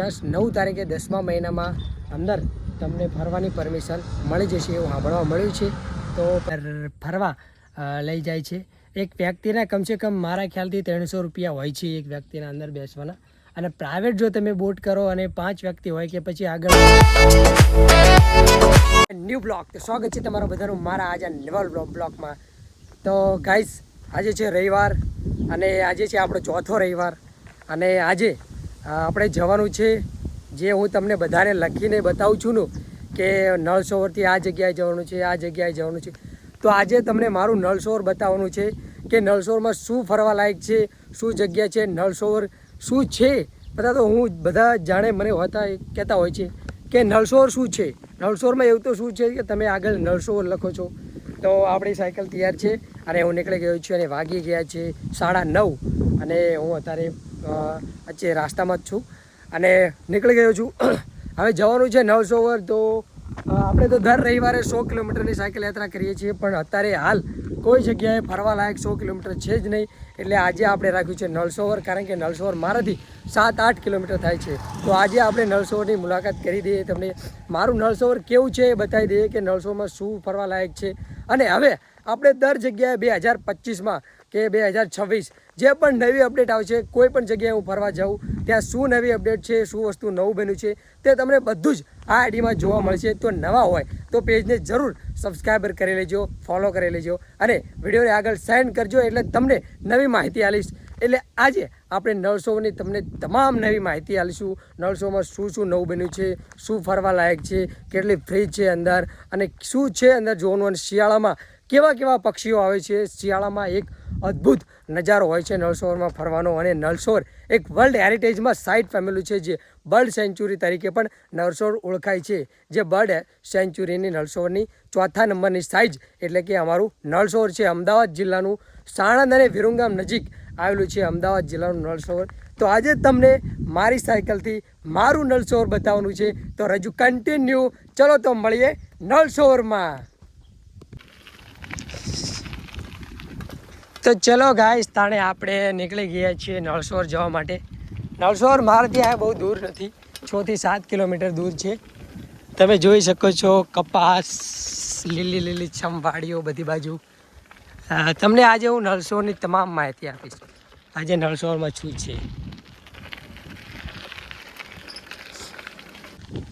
Just 9 તારીખે 10મા મહિનામાં અંદર તમને ફરવાની પરમિશન મળી જશે એવું સાંભળવા મળ્યું છે. તો ફરવા લઈ જાય છે. એક વ્યક્તિના કમસે કમ મારા ખ્યાલથી 300 રૂપિયા હોય છે એક વ્યક્તિના અંદર બેસવાના. અને પ્રાઇવેટ જો તમે બોટ કરો અને 5 વ્યક્તિ હોય કે પછી આગળ ન્યૂ બ્લોગ. તો સ્વાગત છે તમારું બધાનું મારા આજે નવા બ્લોગમાં. તો ગાઈઝ આજે છે રવિવાર અને આજે છે આપણો ચોથો રવિવાર અને આજે આપણે જવાનું છે જે હું તમને બધાને લખીને બતાવું છું ને કે નળ સરોવરથી આ જગ્યાએ જવાનું છે, આ જગ્યાએ જવાનું છે. તો આજે તમને મારું નળ સરોવર બતાવવાનું છે કે નળ સરોવરમાં શું ફરવા લાયક છે, શું જગ્યા છે, નળ સરોવર શું છે. બધા તો હું બધા જાણે મને હોતા કહેતા હોય છે કે નળ સરોવર શું છે. નળ સરોવરમાં એવું તો શું છે કે તમે આગળ નળ સરોવર લખો છો. તો આપણી સાયકલ તૈયાર છે અને હું નીકળી ગયો છું અને વાગી ગયા છે 9:30 અને હું અત્યારે વચ્ચે રાસ્તામાં જ છું અને નીકળી ગયો છું. હવે જવાનું છે નળ સરોવર. તો આપણે તો દર રવિવારે 100 કિલોમીટરની સાયકલ યાત્રા કરીએ છીએ, પણ અત્યારે હાલ કોઈ જગ્યાએ ફરવા લાયક 100 કિલોમીટર છે જ નહીં. એટલે આજે આપણે રાખ્યું છે નળ સરોવર, કારણ કે નળ સરોવર મારાથી 7-8 કિલોમીટર થાય છે. તો આજે આપણે નળ સરોવરની મુલાકાત કરી દઈએ, તમને મારું નળ સરોવર કેવું છે એ બતાવી દઈએ કે નળ સરોવરમાં શું ફરવા લાયક છે. અને હવે આપણે દર જગ્યાએ 2025માં કે 2026 જે પણ નવી અપડેટ આવશે, કોઈ પણ જગ્યાએ હું ફરવા જાઉં ત્યાં શું નવી અપડેટ છે, શું વસ્તુ નવું બન્યું છે તે તમને બધું જ આ આઈડીમાં જોવા મળશે. તો નવા હોય તો પેજને જરૂર સબસ્ક્રાઈબર કરી લેજો, ફોલો કરી લેજો અને વિડીયોને આગળ સેન્ડ કરજો એટલે તમને નવી માહિતી આપીશ. એટલે આજે આપણે નળ સરોવરની તમને તમામ નવી માહિતી આપીશું. નળ સરોવરમાં શું શું નવું બન્યું છે, શું ફરવા લાયક છે, કેટલી ફ્રીજ છે અંદર અને શું છે અંદર જોવાનું. અને શિયાળામાં કેવા કેવા પક્ષીઓ આવે છે. શિયાળામાં એક અદ્ભુત નજારો હોય છે નળ સરોવરમાં ફરવાનો. અને નળ સરોવર એક વર્લ્ડ હેરિટેજમાં સાઇટ પામેલું છે, જે બર્ડ સેન્ચુરી તરીકે પણ નળ સરોવર ઓળખાય છે. જે બર્ડ સેન્ચુરીની નળ સરોવરની 4થા નંબરની સાઇઝ એટલે કે અમારું નળ સરોવર છે. અમદાવાદ જિલ્લાનું સાણંદ અને વિરમગામ નજીક આવેલું છે અમદાવાદ જિલ્લાનું નળ સરોવર. તો આજે તમને મારી સાયકલથી મારું નળ સરોવર બતાવવાનું છે. તો રજૂ કન્ટિન્યુ. ચલો તો મળીએ નળ સરોવરમાં. તો ચલો ગાઈસ, તાણે આપણે નીકળી ગયા છીએ નળ સરોવર જવા માટે. નળ સરોવર મારાથી આ બહુ દૂર નથી, 6 થી 7 કિલોમીટર દૂર છે. તમે જોઈ શકો છો કપાસ, લીલી લીલી છમ વાડીઓ બધી બાજુ. તમને આજે હું નળ સરોવરની તમામ માહિતી આપીશ. આજે નળ સરોવરમાં છું છે.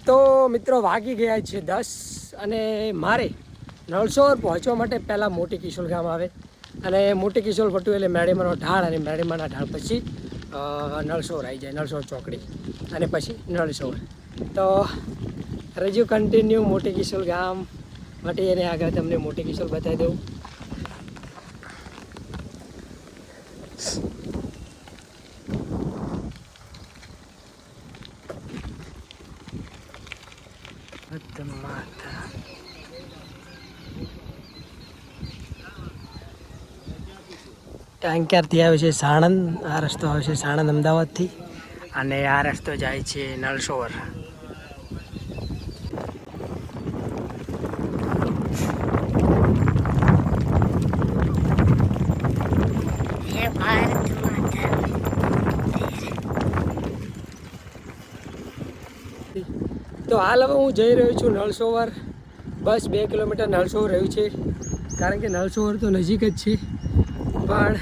તો મિત્રો વાગી ગયા છે 10 અને મારે નળ સરોવર પહોંચવા માટે પહેલાં મોટી કિશોર ગામ આવે અને મોટી કિશોર પટ્ટું એટલે મેડીમાનો ઢાળ અને મેડીમાના ઢાળ પછી નળ સરોવર આવી જાય, નળ સરોવર ચોકડી અને પછી નળ સરોવર. તો રજૂ કન્ટિન્યુ મોટી કિશોર ગામ માટે એને આગળ તમને મોટી કિશોર બતાવી દઉં. ટેન્કરથી આવે છે સાણંદ. આ રસ્તો આવે છે સાણંદ અમદાવાદથી અને આ રસ્તો જાય છે નળ સરોવર. તો હાલ હવે હું જઈ રહ્યો છું નળ સરોવર. બસ 2 કિલોમીટર નળ સરોવર રહ્યું છે, કારણ કે નળ સરોવર તો નજીક જ છે. પણ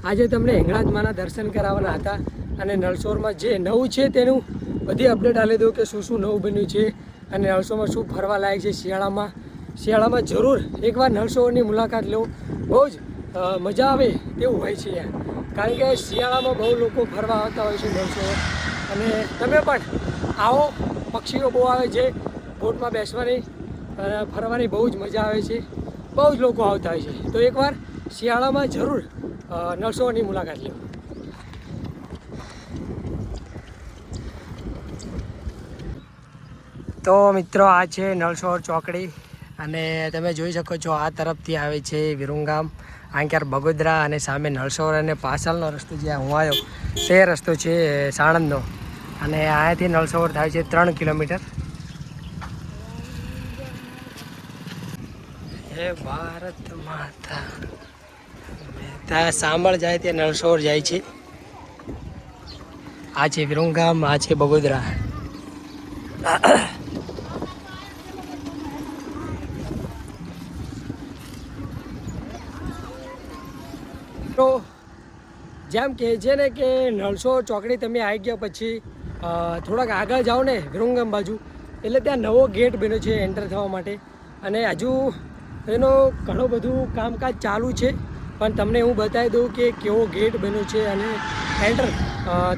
આજે તમને હિંગળાજ માના દર્શન કરાવવાના હતા અને નળ સરોવરમાં જે નવું છે તેનું બધી અપડેટ આપી દઉં કે શું શું નવું બન્યું છે અને નળ સરોવરમાં શું ફરવા લાયક છે. શિયાળામાં જરૂર એકવાર નળ સરોવરની મુલાકાત લો, બહુ જ મજા આવે તેવું હોય છે યાર. કારણ કે શિયાળામાં બહુ લોકો ફરવા આવતા હોય છે નળ સરોવર. અને તમે પણ આવો, પક્ષીઓ બહુ આવે છે, બોટમાં બેસવાની અને ફરવાની બહુ જ મજા આવે છે. બહુ જ લોકો આવતા હોય છે. તો એકવાર શિયાળામાં જરૂર નળ સરોવરની મુલાકાત લો. તો મિત્રો આ છે નળ સરોવર ચોકડી અને તમે જોઈ શકો છો આ તરફથી આવે છે વિરમગામ, આંક્યાર બગોદરા અને સામે નળ સરોવર અને પાછળનો રસ્તો જ્યાં હું આવ્યો તે રસ્તો છે સાણંદનો. અને અહીંયાથી નળ સરોવર થાય છે 3 કિલોમીટર. હે ભારત માતા. ત્યાં સાંભળ જાય ત્યાં નળ સરોવર જાય છે. આ છે વિરમગામ, આ છે બગોદરા. તો જેમ કહે છે ને કે નળસોર ચોકડી તમે આવી ગયા પછી થોડાક આગળ જાઓ ને વિરમગામ બાજુ, એટલે ત્યાં નવો ગેટ બન્યો છે એન્ટર થવા માટે. અને હજુ એનો ઘણું બધું કામકાજ ચાલુ છે, પણ તમને હું બતાવી દઉં કે કેવો ગેટ બન્યો છે અને એન્ટર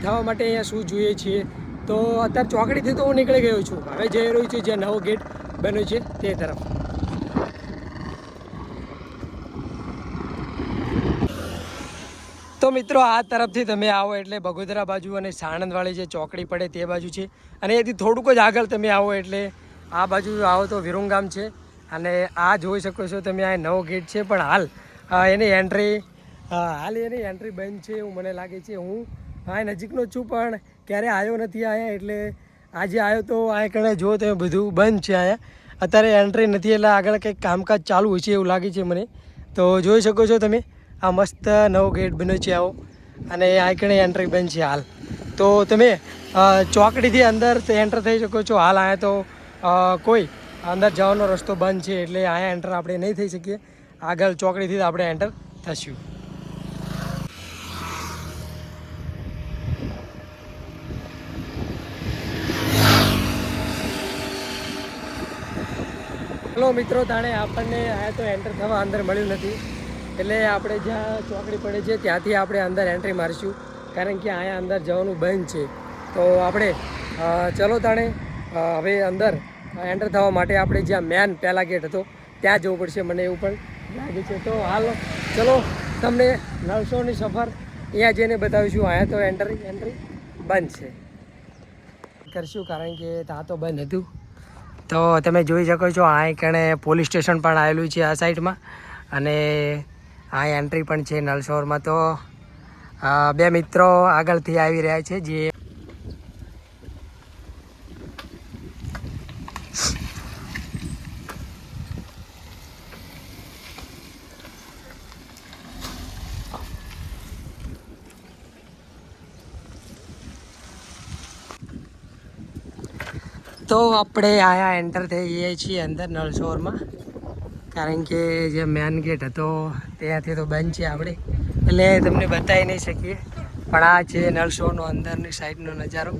થવા માટે અહીંયા શું જોઈએ છીએ. તો અત્યારે ચોકડીથી તો હું નીકળી ગયો છું, હવે જઈ રહ્યું છું જ્યાં નવો ગેટ બન્યો છે તે તરફ. તો મિત્રો આ તરફથી તમે આવો એટલે બગોદરા બાજુ અને સાણંદવાળી જે ચોકડી પડે તે બાજુ છે, અને એથી થોડુંક જ આગળ તમે આવો એટલે આ બાજુ આવો તો વિરમગામ છે. અને આ જોઈ શકો છો તમે, આ નવો ગેટ છે, પણ હાલ એની એન્ટ્રી બંધ છે એવું મને લાગે છે. હું આ નજીકનો છું પણ ક્યારે આવ્યો નથી અહીંયા, એટલે આજે આવ્યો તો આ કણે જો તમે બધું બંધ છે અહીંયા, અત્યારે એન્ટ્રી નથી, એટલે આગળ કંઈક કામકાજ ચાલુ હોય છે એવું લાગે છે મને. તો જોઈ શકો છો તમે, આ મસ્ત નવો ગેટ બન્યો છે આવો, અને આ કણે એન્ટ્રી બંધ છે હાલ. તો તમે ચોકડીથી અંદર એન્ટર થઈ શકો છો. હાલ અહીંયા તો કોઈ અંદર જવાનો રસ્તો બંધ છે, એટલે અહીંયા એન્ટર આપણે નહીં થઈ શકીએ. આગળ ચોકડીથી આપણે એન્ટર થશું. ચલો મિત્રો, તાણે આપણને અહીંયા તો એન્ટર થવા અંદર મળ્યું નથી, એટલે આપણે જ્યાં ચોકડી પડે છે ત્યાંથી આપણે અંદર એન્ટ્રી મારીશું, કારણ કે અહીંયા અંદર જવાનું બંધ છે. તો આપણે ચલો તાણે હવે અંદર એન્ટર થવા માટે આપણે જ્યાં મેન પહેલા ગેટ હતો ત્યાં જવું પડશે, મને એવું પણ લાગે છે. તો હાલ ચલો તમને નળસોરની સફર અહીંયા જઈને બતાવીશું. અહીંયા તો એન્ટ્રી બંધ છે કરશું, કારણ કે ત્યાં તો બંધ હતું. તો તમે જોઈ શકો છો આ કણે પોલીસ સ્ટેશન પણ આવેલું છે આ સાઈડમાં, અને આ એન્ટ્રી પણ છે નળસોરમાં. તો બે મિત્રો આગળથી આવી રહ્યા છે જે તો આપણે આયા એન્ટર થઈ ગયા છીએ અંદર નળસોરમાં, કારણ કે જે મેન ગેટ હતો ત્યાંથી તો બંધ છે આપણે, એટલે તમને બતાવી નહીં શકીએ. પણ આ છે નળસોરનો અંદરની સાઈડનો નજારો.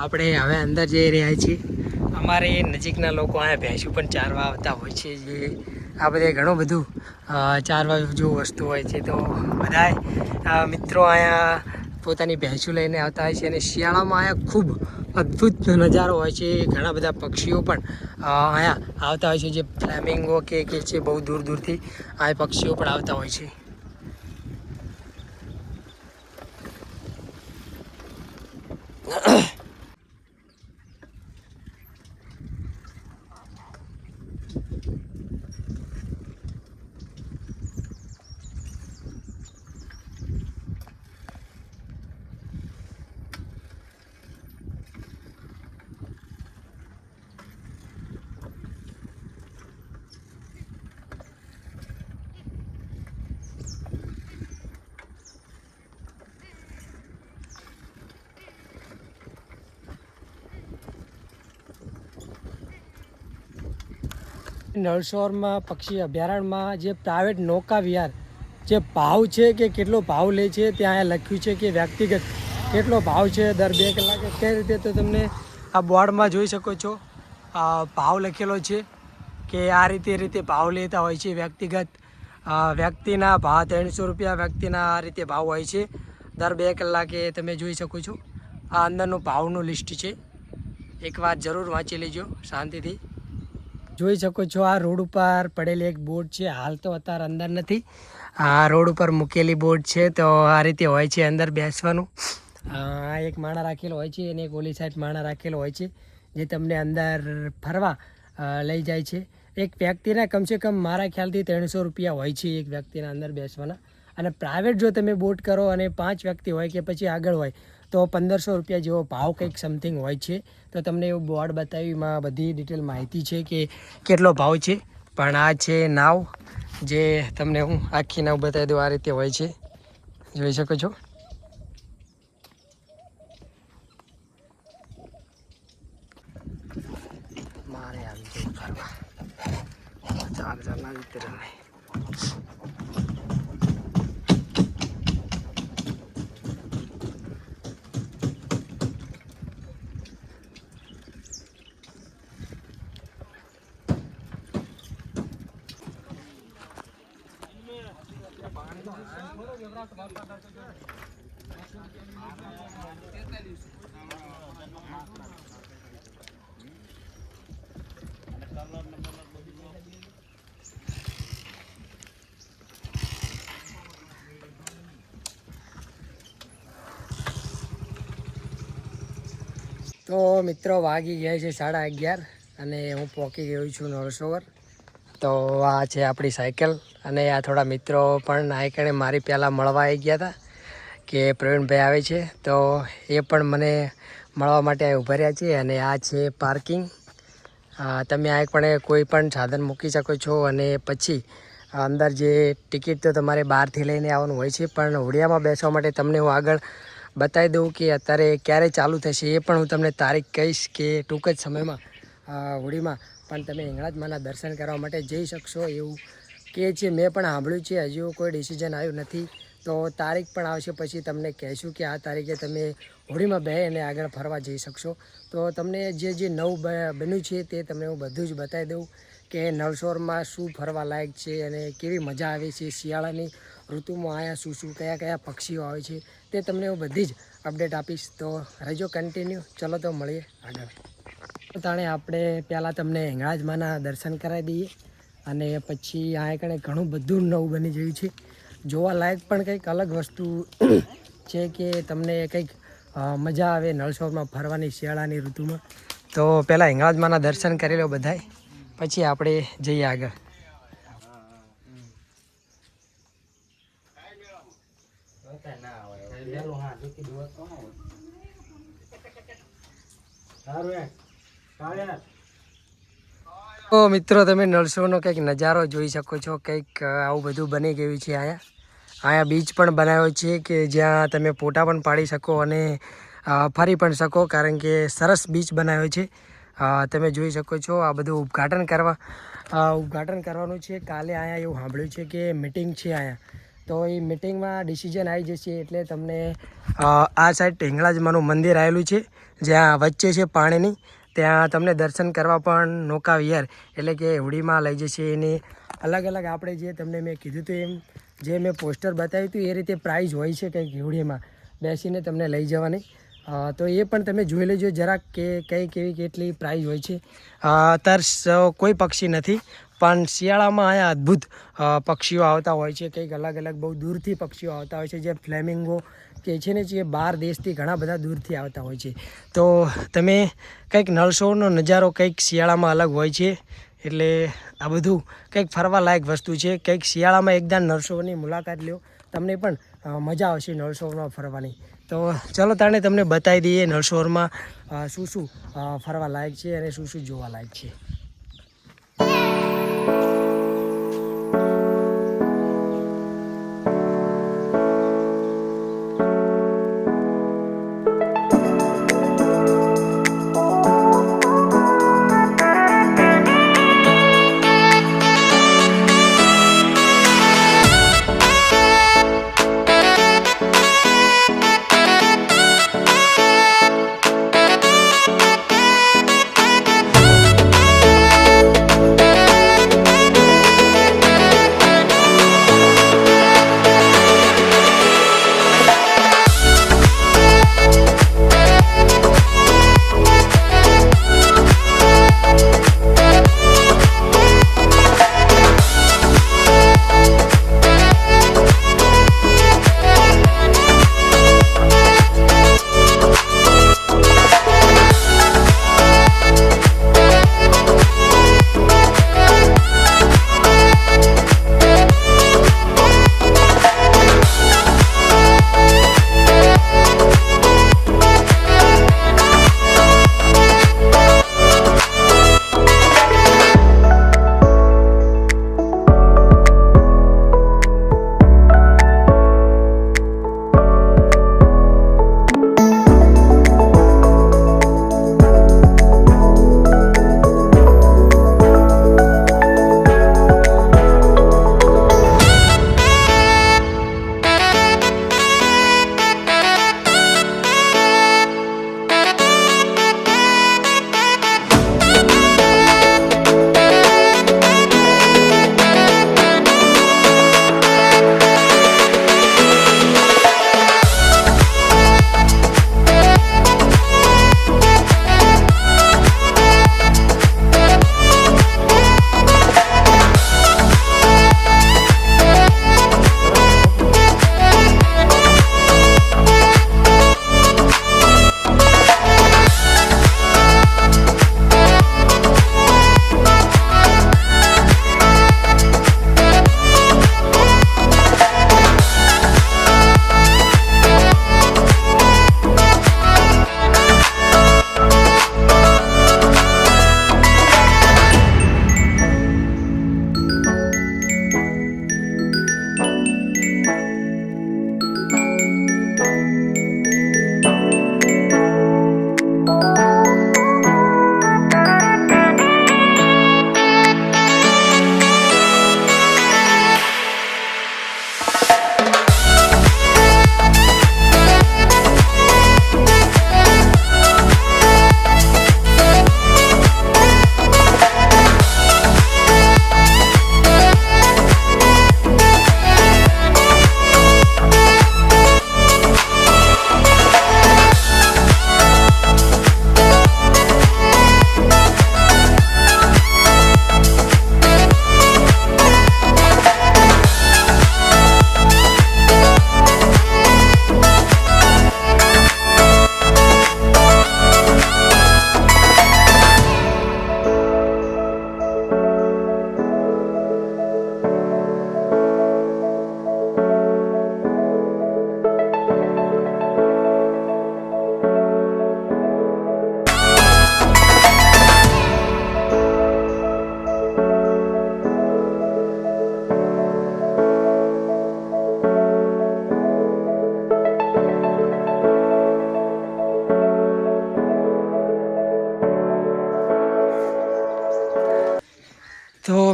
આપણે હવે અંદર જઈ રહ્યા છીએ. અમારે નજીકના લોકો અહીંયા ભેંસું પણ ચારવા આવતા હોય છે, જે આ બધે ઘણું બધું ચારવા જેવું વસ્તુ હોય છે. તો બધાય મિત્રો અહીંયા પોતાની ભેંસું લઈને આવતા હોય છે, અને શિયાળામાં અહીંયા ખૂબ અદ્ભુત નજારો હોય છે. ઘણા બધા પક્ષીઓ પણ અહીંયા આવતા હોય છે, જે ફ્લેમિંગો કે છે, બહુ દૂર દૂરથી આ પક્ષીઓ પણ આવતા હોય છે. નળસોરમાં પક્ષી અભયારણ્યમાં જે પ્રાઇવેટ નૌકા વિહાર જે ભાવ છે કે કેટલો ભાવ લે છે ત્યાં લખ્યું છે કે વ્યક્તિગત કેટલો ભાવ છે દર 2 કલાકે કઈ રીતે. તો તમને આ બોર્ડમાં જોઈ શકો છો, ભાવ લખેલો છે કે આ રીતે ભાવ લેતા હોય છે. વ્યક્તિના ભાવ 300 રૂપિયા વ્યક્તિના આ રીતે ભાવ હોય છે દર 2 કલાકે. તમે જોઈ શકો છો આ અંદરનું ભાવનું લિસ્ટ છે, એકવાર જરૂર વાંચી લેજો શાંતિથી. જોઈ શકો છો આ રોડ ઉપર પડેલી એક બોર્ડ છે, હાલ તો અત્યારે અંદર નથી, આ રોડ ઉપર મૂકેલી બોર્ડ છે. તો આ રીતે હોય છે અંદર બેસવાનું. આ એક માણા રાખેલો હોય છે અને એક ઓલી સાઈડ માણા રાખેલો હોય છે, જે તમને અંદર ફરવા લઈ જાય છે. એક વ્યક્તિના કમસે કમ મારા ખ્યાલથી 300 રૂપિયા હોય છે એક વ્યક્તિના અંદર બેસવાના. અને પ્રાઇવેટ જો તમે બોટ કરો અને 5 વ્યક્તિ હોય કે પછી આગળ હોય તો 1500 રૂપિયા જેવો ભાવ કંઈક સમથિંગ હોય છે. તો તમને એવું બોર્ડ બતાવ્યું, એમાં બધી ડિટેલ માહિતી છે કે કેટલો ભાવ છે. પણ આ છે નાવ, જે તમને હું આખી નાવ બતાવી દઉં. આ રીતે હોય છે, જોઈ શકો છો. ચાલના જીતે રહે. તો મિત્રો વાગી ગયા છે 11:30 અને હું પહોંચી ગયો છું નળસરોવર. તો આ છે આપણી સાયકલ અને આ થોડા મિત્રો પણ આ કણે મારી પહેલાં મળવા આવી ગયા હતા કે પ્રવીણભાઈ આવે છે, તો એ પણ મને મળવા માટે ઊભા રહ્યા છે. અને આ છે પાર્કિંગ. તમે આ પણ કોઈ પણ સાધન મૂકી શકો છો અને પછી અંદર જે ટિકિટ તો તમારે બહારથી લઈને આવવાનું હોય છે, પણ હોડિયામાં બેસવા માટે તમને હું આગળ બતાવી દઉં કે અત્યારે ક્યારે ચાલુ થશે એ પણ હું તમને તારીખ કહીશ કે ટૂંક જ સમયમાં હોડીમાં પણ તમે હિંગળાજમાના દર્શન કરવા માટે જઈ શકશો એવું કે છે. મેં પણ સાંભળ્યું છે, હજુ કોઈ ડિસિઝન આવ્યું નથી, તો તારીખ પણ આવશે પછી તમને કહીશું કે આ તારીખે તમે હોડીમાં બે અને આગળ ફરવા જઈ શકશો. તો તમને જે નવું બન્યું છે તે તમને હું બધું જ બતાવી દઉં કે નળસરોવરમાં શું ફરવા લાયક છે અને કેવી મજા આવે છે. શિયાળાની ઋતુમાં અહીંયા શું કયા કયા પક્ષીઓ આવે છે તે તમને હું બધી જ અપડેટ આપીશ. તો રહેજો કન્ટિન્યુ. ચલો તો મળીએ આગળ. તાણે આપણે પહેલાં તમને હિંગળાજમાના દર્શન કરાવી દઈએ અને પછી આ કણે ઘણું બધું નવું બની ગયું છે. જોવા લાયક પણ કંઈક અલગ વસ્તુ છે કે તમને કંઈક મજા આવે નળસરોવરમાં ફરવાની શિયાળાની ઋતુમાં. તો પહેલાં હિંગળાજમાના દર્શન કરી લો બધાય, પછી આપણે જઈએ આગળ. તો મિત્રો તમે નળસરોવરનો કંઈક નજારો જોઈ શકો છો. કંઈક આવું બધું બની ગયું છે. અહીંયા બીચ પણ બનાવ્યો છે કે જ્યાં તમે ફોટા પણ પાડી શકો અને ફરી પણ શકો, કારણ કે સરસ બીચ બનાવ્યો છે. તમે જોઈ શકો છો. આ બધું ઉદ્ઘાટન કરવાનું છે કાલે. અહીંયા એવું સાંભળ્યું છે કે મિટિંગ છે અહીંયા, તો એ મિટિંગમાં ડિસિઝન આવી જશે એટલે તમને આ સાઈડ હિંગળાજમાનું મંદિર આવેલું છે જ્યાં વચ્ચે છે પાણીની, ત્યાં તમને દર્શન કરવા પણ નૌકા વિહાર એટલે કે હોડીમાં લઈ જશે. એની અલગ અલગ આપણે જે તમને મેં કીધું હતું એમ જે મેં પોસ્ટર બતાવ્યું હતું એ રીતે પ્રાઇઝ હોય છે કંઈક હોડીમાં બેસીને તમને લઈ જવાની. તો એ પણ તમે જોઈ લેજો જરાક કે કેવી કેટલી પ્રાઇઝ હોય છે. અત્યારે કોઈ પક્ષી નથી, પણ શિયાળામાં અહીંયા અદ્ભુત પક્ષીઓ આવતા હોય છે. કંઈક અલગ અલગ બહુ દૂરથી પક્ષીઓ આવતા હોય છે, જે ફ્લેમિંગો કે છે ને જે બહાર દેશથી ઘણા બધા દૂરથી આવતા હોય છે. તો તમે કંઈક નળસરોવરનો નજારો કંઈક શિયાળામાં અલગ હોય છે, એટલે આ બધું કંઈક ફરવા લાયક વસ્તુ છે. કંઈક શિયાળામાં એકદમ નળસરોવરની મુલાકાત લ્યો, તમને પણ મજા આવશે નળસરોવરમાં ફરવાની. તો ચલો તાણે તમને બતાવી દઈએ નળસરોવરમાં શું ફરવા લાયક છે અને શું જોવા લાયક છે.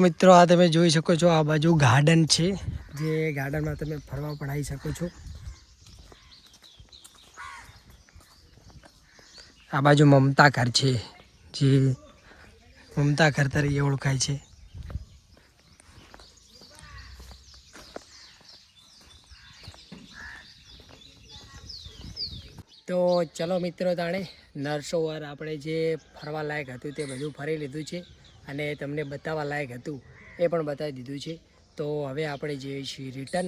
મિત્રો આ તમે જોઈ શકો છો, આ બાજુ ગાર્ડન છે, જે ગાર્ડનમાં તમે ફરવા પણ આવી શકો છો. આ બાજુ મમતા ઘર છે, જે મમતા ઘર તરીકે ઓળખાય છે. તો ચલો મિત્રો, તાણે નરસોવર આપણે જે ફરવા લાયક હતું તે બધું ફરી લીધું છે અને તમને બતાવવા લાયક હતું એ પણ બતાવી દીધું છે. તો હવે આપણે જઈએ છીએ રિટર્ન.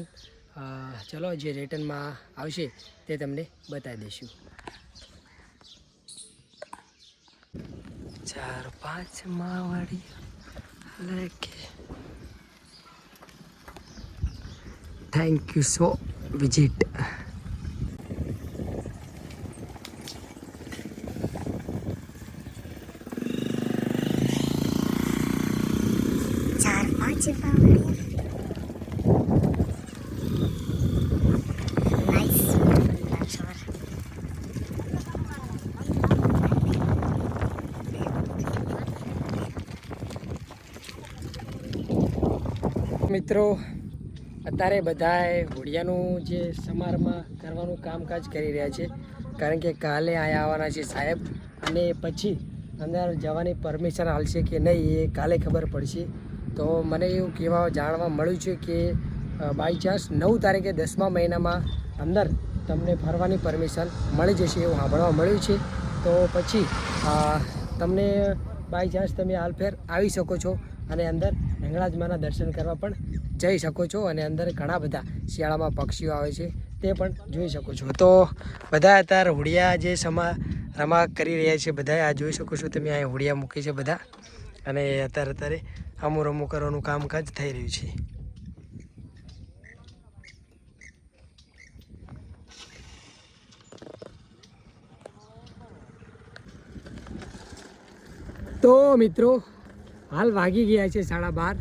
ચલો, જે રિટર્નમાં આવશે તે તમને બતાવી દઈશું. 4-5 માવડી લેકે. Thank you so visit. મિત્રો, અત્યારે બધાએ હોડિયાનું જે સમારંભમાં કરવાનું કામકાજ કરી રહ્યા છે, કારણ કે કાલે અહીંયા આવવાના છે સાહેબ, અને પછી અંદર જવાની પરમિશન હાલશે કે નહીં એ કાલે ખબર પડશે. તો મને એવું જાણવા મળ્યું છે કે બાય ચાન્સ 9 તારીખે 10મા મહિનામાં અંદર તમને ફરવાની પરમિશન મળી જશે એવું સાંભળવા મળ્યું છે. તો પછી તમને બાય ચાન્સ તમે હાલફેર આવી શકો છો અને અંદર હિંગળાજમાના દર્શન કરવા પણ જઈ શકો છો. અને અંદર ઘણા બધા શિયાળામાં પક્ષીઓ આવે છે તે પણ જોઈ શકો છો. તો બધા અત્યારે હોડિયા જે રમા કરી રહ્યા છે, બધા આ જોઈ શકો છો તમે. અહીંયા હોડિયા મૂકી છે બધા, અને અત્યારે અમુક કરવાનું કામકાજ થઈ રહ્યું છે. તો મિત્રો, હાલ વાગી ગયા છે 12:30,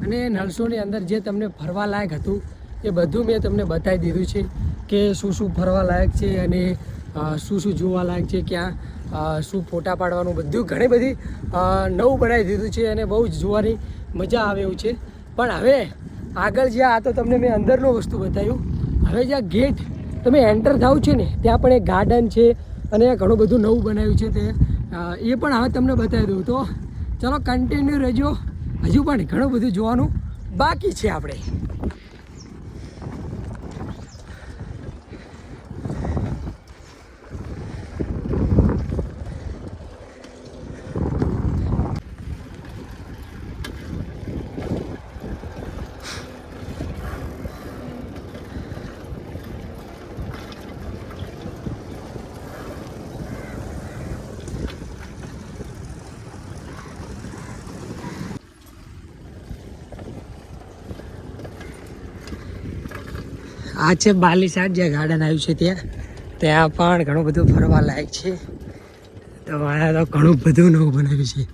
અને નળસોની અંદર જે તમને ફરવા લાયક હતું એ બધું મેં તમને બતાવી દીધું છે કે શું શું ફરવા લાયક છે અને શું શું જોવા લાયક છે, ક્યાં શું ફોટા પાડવાનું, બધું ઘણી બધી નવું બનાવી દીધું છે અને બહુ જ જોવાની મજા આવે એવું છે. પણ હવે આગળ જ્યાં આ તો તમને મેં અંદરનું વસ્તુ બતાવ્યું. હવે જ્યાં ગેટ તમે એન્ટર થાવ છે ને, ત્યાં પણ એક ગાર્ડન છે અને ઘણું બધું નવું બનાવ્યું છે, તે એ પણ હવે તમને બતાવી દઉં. તો ચલો કન્ટિન્યુ રહેજો, હજુ પણ ઘણું બધું જોવાનું બાકી છે આપણે. આ છે બાલીસાડ, જ્યાં ગાર્ડન આવ્યું છે ત્યાં પણ ઘણું બધું ફરવા લાયક છે. તો અહીંયા તો ઘણું બધું નવું બનાવ્યું છે.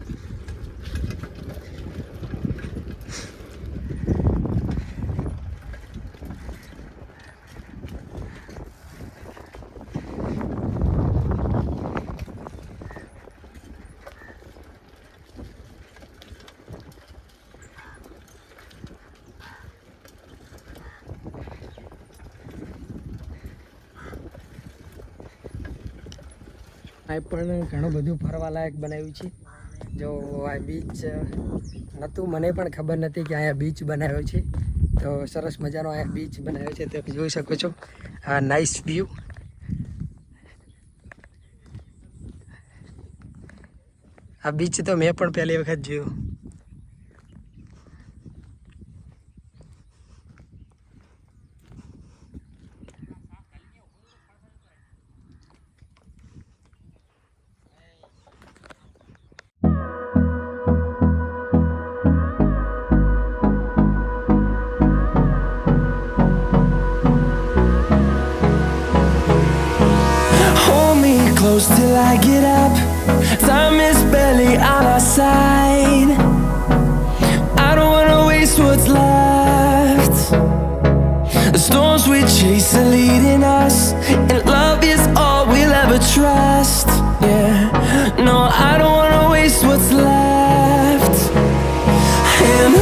આ પણ ઘણું બધું ફરવા લાયક બનાવ્યું છે. જો આ બીચ નહોતું, મને પણ ખબર નથી કે અહીંયા બીચ બનાવ્યો છે. તો સરસ મજાનો અહીંયા બીચ બનાવ્યો છે, તમે જોઈ શકો છો. આ નાઇસ વ્યૂ. આ બીચ તો મેં પણ પહેલી વખત જોયું. Close till I get up. Time is barely on our side. I don't wanna waste what's left. The storms we chase are leading us, and love is all we'll ever trust. Yeah, no, I don't wanna waste what's left. And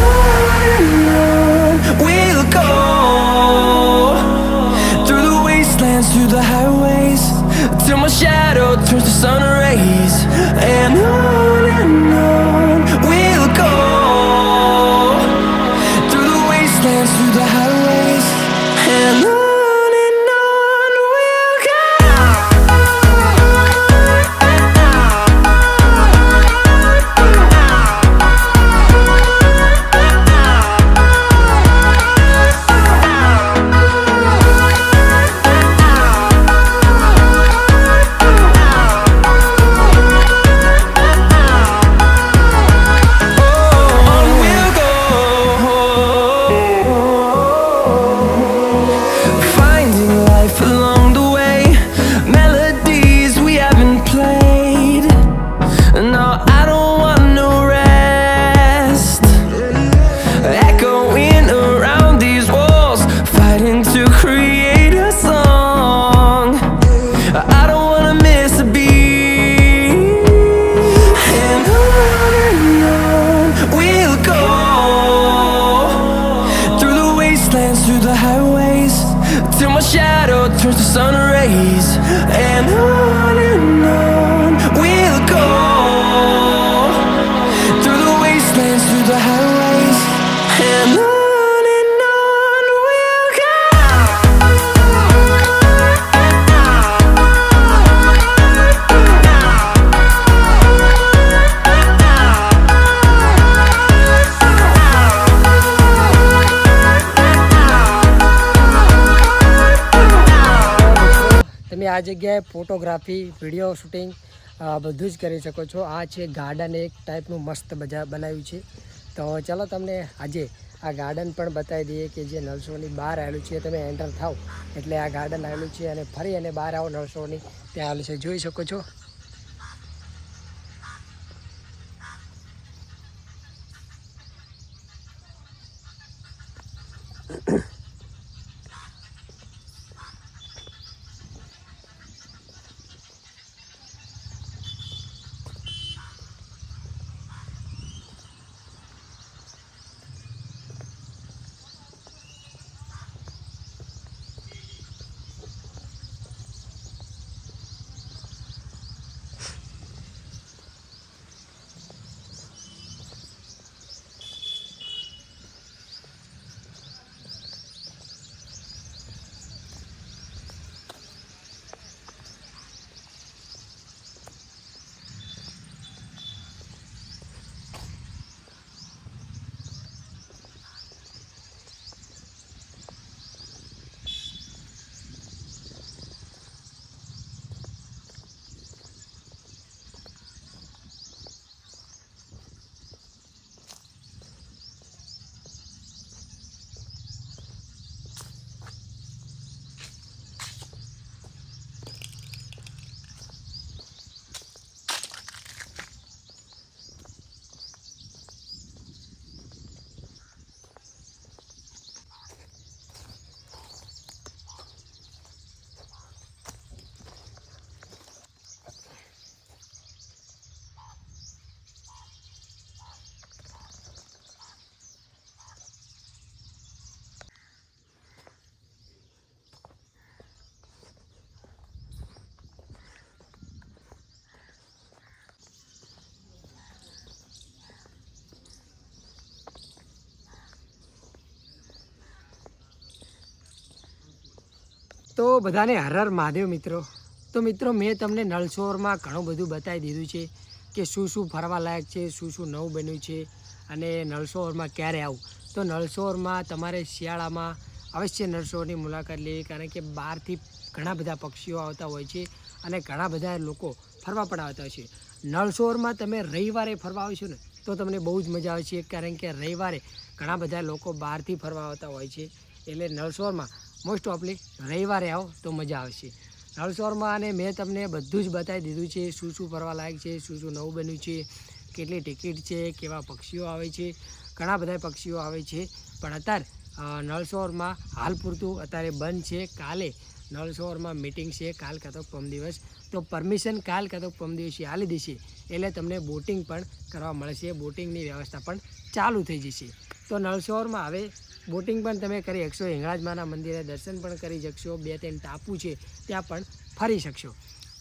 wastelands through the highways, till my shadow turns to sun rays. And on we'll go, through the wastelands, through the highways. And on we'll go. તમે આ જગ્યાએ photography video shooting બધું જ કરી શકો છો. આ છે ગાર્ડન, એક ટાઈપનું મસ્ત બનાવ્યું છે. તો ચાલો તમને આજે આ ગાર્ડન પણ બતાવી દઈએ કે જે નળસરોવરની બહાર આવેલું છે. તમે એન્ટર થાવ એટલે આ ગાર્ડન આવેલું છે અને ફરી અને બહાર આવો નળસરોવરની ત્યાં આવેલું છે, જોઈ શકો છો. તો બધાને હર હર મહાદેવ મિત્રો. તો મિત્રો મેં તમને નળસરોવરમાં ઘણું બધું બતાવી દીધું છે કે શું શું ફરવા લાયક છે, શું શું નવું બન્યું છે અને નળસરોવરમાં ક્યારે આવું. તો નળસરોવરમાં તમારે શિયાળામાં અવશ્ય નળસરોવરની મુલાકાત લેવી, કારણ કે બહારથી ઘણા બધા પક્ષીઓ આવતા હોય છે અને ઘણા બધા લોકો ફરવા પણ આવતા હોય છે. નળસરોવરમાં તમે રવિવારે ફરવા આવશો ને તો તમને બહુ જ મજા આવે છે, કારણ કે રવિવારે ઘણા બધા લોકો બહારથી ફરવા આવતા હોય છે. એટલે નળસરોવરમાં મોસ્ટ ઓફલી રવિવારે આવો તો મજા આવશે નળસરોવરમાં. અને મેં તમને બધું જ બતાવી દીધું છે, શું શું ફરવા લાયક છે, શું શું નવું બન્યું છે, કેટલી ટિકિટ છે, કેવા પક્ષીઓ આવે છે. ઘણા બધા પક્ષીઓ આવે છે, પણ અત્યારે નળસરોવરમાં હાલ પૂરતું અત્યારે બંધ છે. કાલે નળસરોવરમાં મિટિંગ છે, કાલ કાં તો પરમ દિવસ, તો પરમિશન કાલ કાં તો પરમ દિવસે આપી દેશે, એટલે તમને બોટિંગ પણ કરવા મળશે. બોટિંગની વ્યવસ્થા પણ ચાલુ થઈ જશે. તો નળસરોવરમાં હવે બોટિંગ પણ તમે કરી શકશો, હિંગળાજમાના મંદિરે દર્શન પણ કરી શકશો, 2-3 ટાપુ છે ત્યાં પણ ફરી શકશો.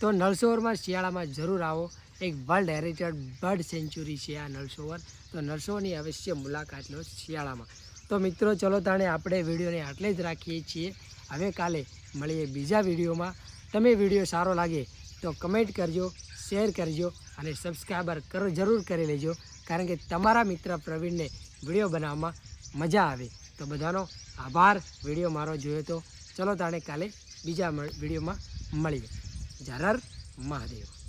તો નળસરોવરમાં શિયાળામાં જરૂર આવો. એક વર્લ્ડ હેરિટેજ બર્ડ સેન્ચ્યુરી છે આ નળસરોવર. તો નળસરોવરની અવશ્ય મુલાકાત લો શિયાળામાં. તો મિત્રો ચલો તાણે આપણે વિડીયોને આટલે જ રાખીએ છીએ. હવે કાલે મળીએ બીજા વિડીયોમાં. તમે વિડીયો સારો લાગે તો કમેન્ટ કરજો, શેર કરજો અને સબસ્ક્રાઈબર જરૂર કરી લેજો, કારણ કે તમારા મિત્ર પ્રવીણને વિડીયો બનાવવામાં મજા આવે. તો બધાનો આભાર વિડીયો મારો જોયો તો. ચલો તાણે કાલે બીજા વિડીયોમાં મળીએ. હર હર મહાદેવ.